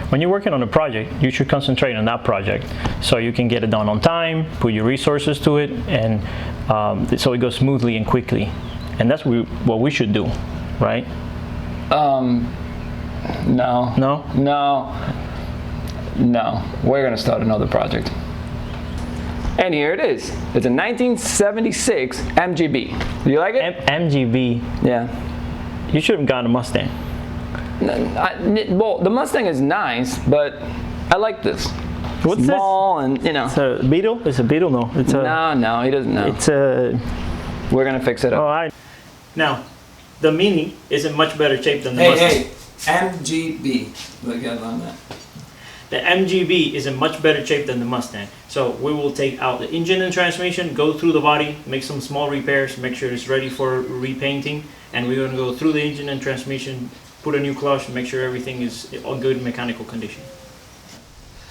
when you're working on a project, you should concentrate on that project so you can get it done on time, put your resources to it, and so it goes smoothly and quickly. And that's what we should do, right? No. No? No. We're gonna start another project. And here it is. It's a 1976 MGB. Do you like it? MGB. Yeah. You should have gotten a Mustang. Well, the Mustang is nice, but I like this. What's small this? And you know. It's a Beetle? It's a Beetle? No. It's a. No, he doesn't know. It's a. We're gonna fix it up. All right. Now, the Mini is in much better shape than the Mustang. Hey, MGB. Look at on that. The MGB is in much better shape than the Mustang. So we will take out the engine and transmission, go through the body, make some small repairs, make sure it's ready for repainting, and we're going to go through the engine and transmission, put a new clutch, and make sure everything is in good mechanical condition.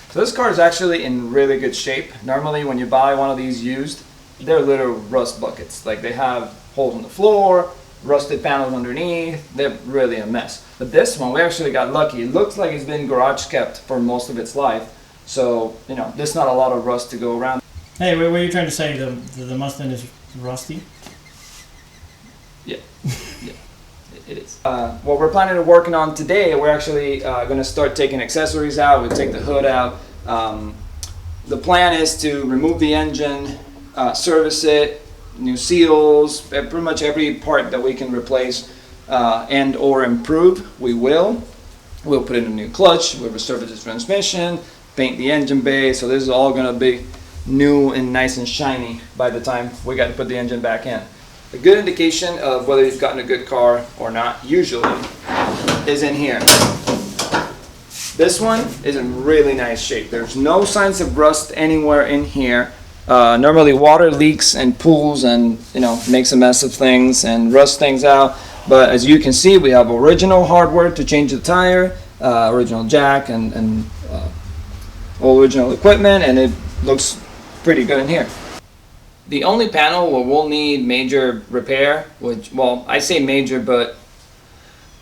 So this car is actually in really good shape. Normally when you buy one of these used, they're literal rust buckets. Like they have holes in the floor, rusted panels underneath, they're really a mess. But this one, we actually got lucky. It looks like it's been garage kept for most of its life. So, you know, there's not a lot of rust to go around. Hey, what are you trying to say? The Mustang is rusty? Yeah, it is. What we're planning on working on today, we're actually going to start taking accessories out. We'll take the hood out. The plan is to remove the engine, service it, new seals, pretty much every part that we can replace and or improve, we will. We'll put in a new clutch, we'll resurface the transmission, paint the engine bay, so this is all going to be new and nice and shiny by the time we got to put the engine back in. A good indication of whether you've gotten a good car or not, usually, is in here. This one is in really nice shape. There's no signs of rust anywhere in here. Normally water leaks and pools and, you know, makes a mess of things and rusts things out. But as you can see, we have original hardware to change the tire, original jack and all original equipment, and it looks pretty good in here. The only panel where we'll need major repair, which, well, I say major, but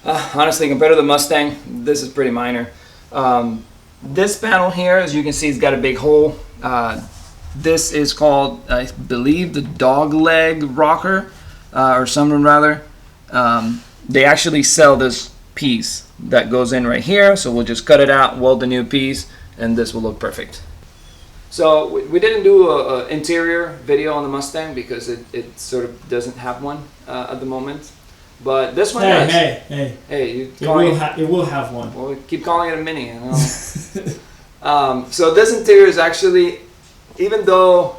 honestly, compared to the Mustang, this is pretty minor. This panel here, as you can see, it's got a big hole. This is called, I believe, the dog leg rocker, or something rather. They actually sell this piece that goes in right here, so we'll just cut it out, weld the new piece, and this will look perfect. So we didn't do an interior video on the Mustang because it sort of doesn't have one at the moment. But this one does. Hey, it will have one. Well, we keep calling it a Mini. You know? So this interior is actually, even though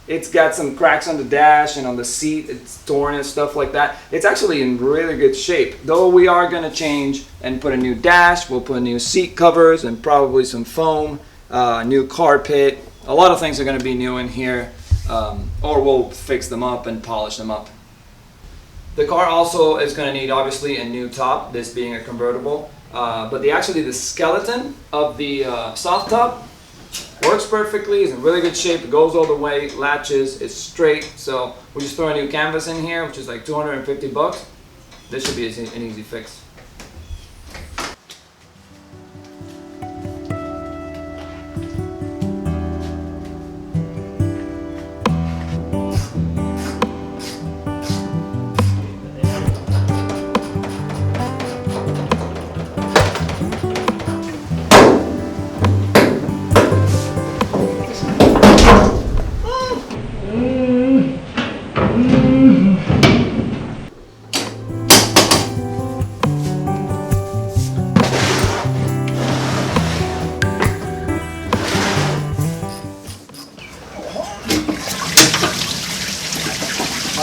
it's got some cracks on the dash and on the seat, it's torn and stuff like that, it's actually in really good shape. Though we are going to change and put a new dash, we'll put new seat covers and probably some foam, new carpet. A lot of things are going to be new in here, or we'll fix them up and polish them up. The car also is going to need obviously a new top, this being a convertible, but the skeleton of the soft top works perfectly, it's in really good shape, it goes all the way, latches, it's straight, so we just throw a new canvas in here, which is like 250 bucks. This should be an easy fix.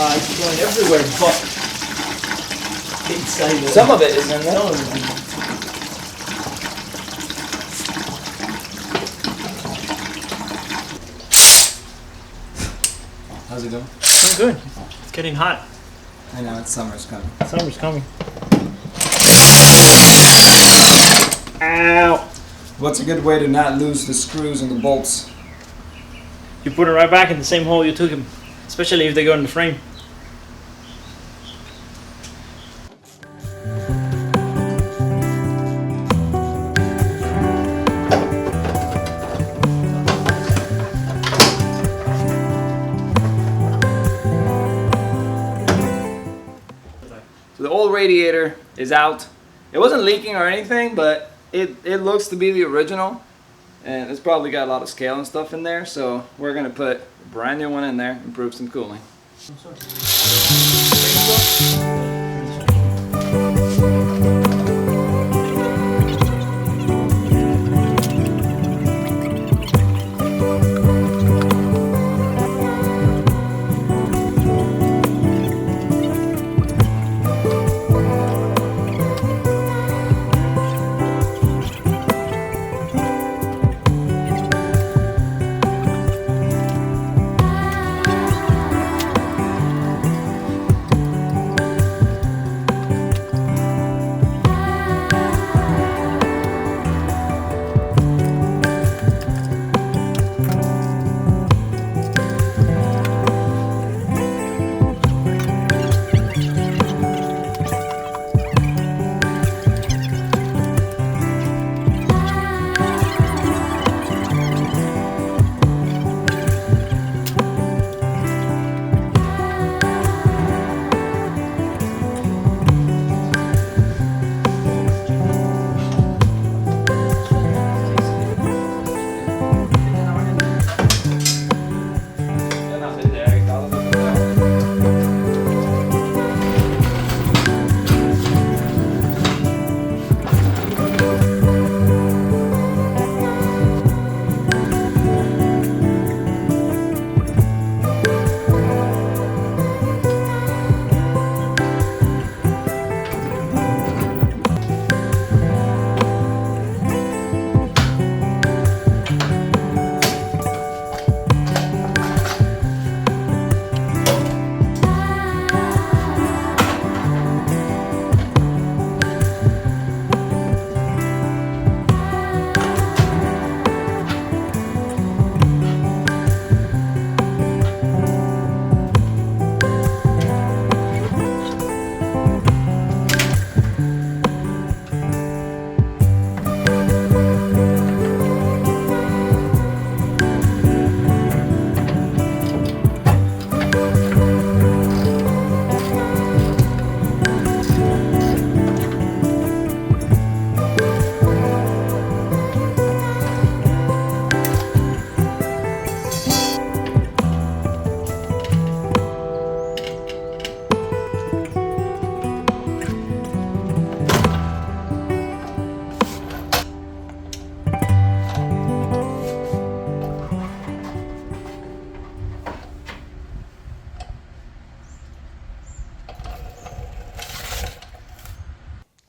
It's going everywhere but inside. Some of it is in there. How's it going? Oh, good. It's getting hot. I know, it's summer's coming. Summer's coming. Ow! What's a good way to not lose the screws and the bolts? You put it right back in the same hole you took them, especially if they go in the frame. radiator is out. It wasn't leaking or anything, but it looks to be the original. And it's probably got a lot of scale and stuff in there, so we're gonna put a brand new one in there, improve some cooling.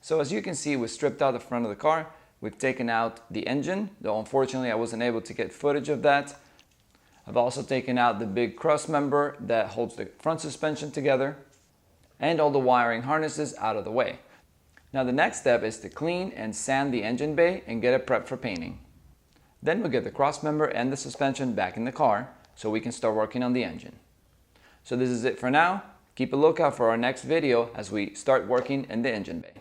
So as you can see, we stripped out the front of the car. We've taken out the engine, though unfortunately I wasn't able to get footage of that. I've also taken out the big cross member that holds the front suspension together and all the wiring harnesses out of the way. Now the next step is to clean and sand the engine bay and get it prepped for painting. Then we'll get the cross member and the suspension back in the car so we can start working on the engine. So this is it for now. Keep a lookout for our next video as we start working in the engine bay.